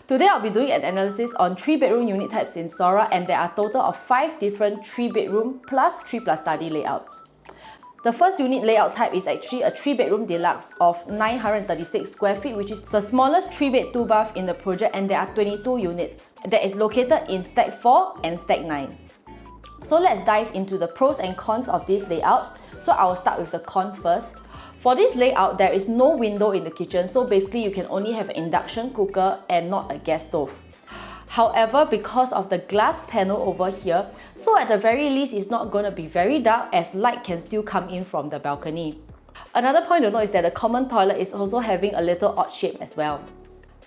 Today I'll be doing an analysis on 3-bedroom unit types in Sora, and there are a total of 5 different 3-bedroom plus 3 plus study layouts. The first unit layout type is actually a 3-bedroom deluxe of 936 square feet, which is the smallest 3-bed 2-bath in the project, and there are 22 units. That is located in Stack 4 and Stack 9. So let's dive into the pros and cons of this layout. So I will start with the cons first. For this layout, there is no window in the kitchen, so basically you can only have an induction cooker and not a gas stove. However, because of the glass panel over here, so at the very least it's not going to be very dark as light can still come in from the balcony. Another point to note is that the common toilet is also having a little odd shape as well.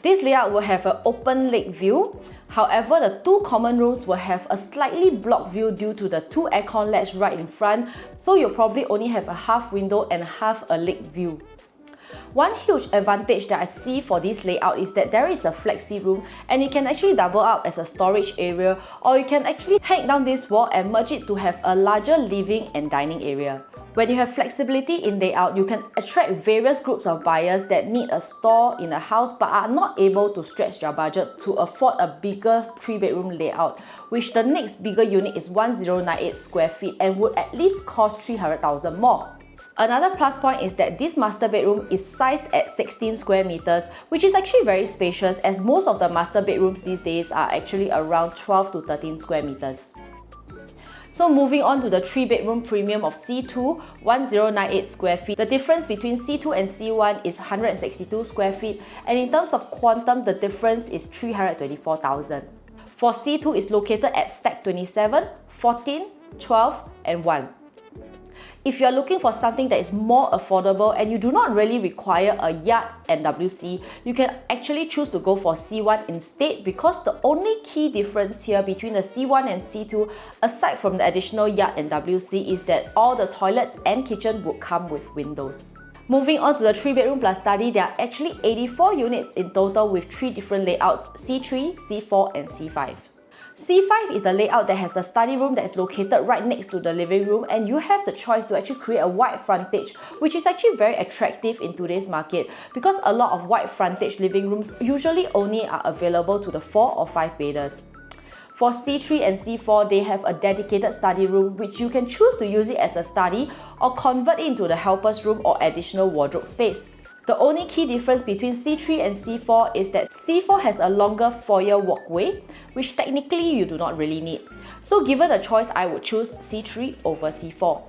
This layout will have an open lake view. However, the 2 common rooms will have a slightly blocked view due to the 2 aircon ledges right in front, so you'll probably only have a half window and half a lake view. One huge advantage that I see for this layout is that there is a flexi room, and it can actually double up as a storage area, or you can actually hang down this wall and merge it to have a larger living and dining area. When you have flexibility in layout, you can attract various groups of buyers that need a store in a house but are not able to stretch their budget to afford a bigger 3-bedroom layout, which the next bigger unit is 1098 square feet and would at least cost 300,000 more. Another plus point is that this master bedroom is sized at 16 square meters, which is actually very spacious as most of the master bedrooms these days are actually around 12 to 13 square meters. So moving on to the 3-bedroom premium of C2, 1098 square feet. The difference between C2 and C1 is 162 square feet, and in terms of quantum, the difference is 324,000. For C2 is located at Stack 27, 14, 12 and 1. If you are looking for something that is more affordable and you do not really require a yard and WC, you can actually choose to go for C1 instead, because the only key difference here between the C1 and C2, aside from the additional yard and WC, is that all the toilets and kitchen would come with windows. Moving on to the 3-bedroom plus study, there are actually 84 units in total with 3 different layouts: C3, C4 and C5. C5 is the layout that has the study room that is located right next to the living room, and you have the choice to actually create a wide frontage, which is actually very attractive in today's market because a lot of wide frontage living rooms usually only are available to the 4 or 5 bedders. For C3 and C4, they have a dedicated study room, which you can choose to use it as a study or convert it into the helper's room or additional wardrobe space. The only key difference between C3 and C4 is that C4 has a longer foyer walkway, which technically you do not really need. So given a choice, I would choose C3 over C4.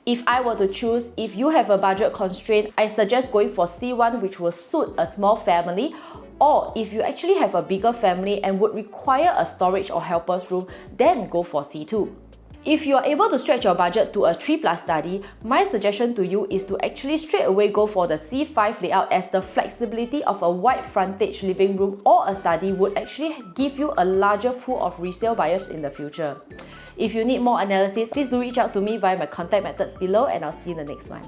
If I were to choose, if you have a budget constraint, I suggest going for C1, which will suit a small family, or if you actually have a bigger family and would require a storage or helper's room, then go for C2. If you are able to stretch your budget to a 3 plus study, my suggestion to you is to actually straight away go for the C5 layout, as the flexibility of a wide frontage living room or a study would actually give you a larger pool of resale buyers in the future. If you need more analysis, please do reach out to me via my contact methods below, and I'll see you in the next one.